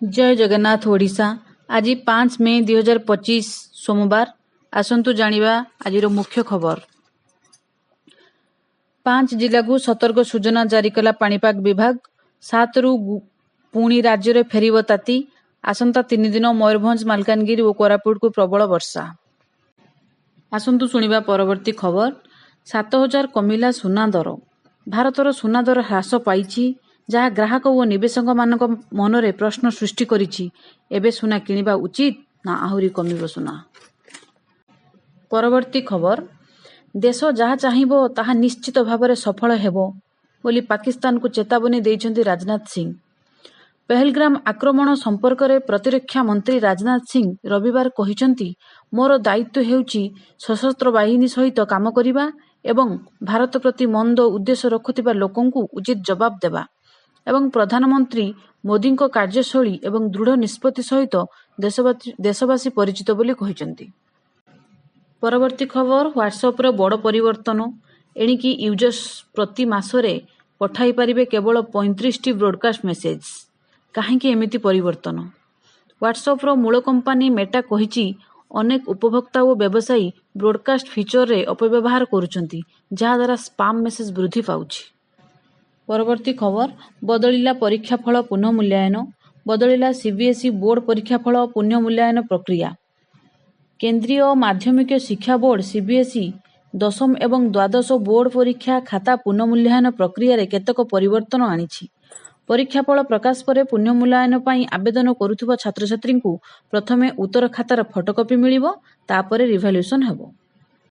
जय जगन्नाथ ओडिशा। आज 5 मे 2025 सोमवार। आसंतु जानिबा आजिर मुख्य खबर। 5 जिला को सतर्क सूचना जारी कला पाणीपाग विभाग। 7 रु पुणी राज्य में फेरिब ताती। आसंता 3 दिन मयूरभंज, मालकानगिरी और कोरापुट को प्रबल वर्षा। आसंतु शुणिबा परवर्ती खबर। 7,000 कमिला सुना दर। भारतर सुना दर ह्रास पाइछि, जहाँ ग्राहक और निवेशक मानक मनरे प्रश्न सृष्टि करिछि। एबे सुना किनिबा उचित ना आहुरी कमिबो सुना। परवर्ती खबर। देश जहाँ चाहिबो ताहा निश्चित भावरे सफल हेबो बोली पाकिस्तान को चेतावनी दैछन्ति राजनाथ सिंह। पहलग्राम आक्रमण संपर्क में प्रतिरक्षा मंत्री राजनाथ सिंह रविवार कहिछन्ति, मोर दायित्व हेउछि सशस्त्र बाहिनी सहित काम करिबा एवं भारत प्रति मंद उद्देश्य रखुथिबा लोकंकु उचित जवाब देबा एवं प्रधानमंत्री मोदी को कार्यशैली एवं दृढ़ निष्पत्ति सहित देशवासी परिचित बोली कहिछन्ति। परवर्ती खबर। व्हाट्सएप रे बड़ परिवर्तन। एणिकी यूजर्स प्रति मासरे पठाई पारिबे केवल 35 ब्रॉडकास्ट मेसेज। काहेकि एमिति परिवर्तन? व्हाट्सएप रो मूल कंपनी मेटा कहिछि, अनेक उपभोक्ता और व्यवसायी ब्रॉडकास्ट फीचर रे अपव्यवहार करुछन्ति, जहा द्वारा स्पाम मेसेज वृद्धि पाउछि। परवर्ती खबर। बदलिला परीक्षा फल पुनः मूल्यांकन। बदलिला सीबीएसई बोर्ड परीक्षा फल पुनः मूल्यांकन प्रक्रिया। केंद्रीय माध्यमिक शिक्षा बोर्ड सीबीएसई दशम एवं द्वादश बोर्ड परीक्षा खाता पुनः मूल्यांकन प्रक्रिया रे केतक परिवर्तन आनिछि। परीक्षा फल प्रकाश पर पुनः मूल्यांकन पई आवेदन करुथुबा छात्र छात्री को प्रथमे उत्तर खातार फोटोकॉपी मिलिबो, तापरे रिभैल्यूएशन हेबो।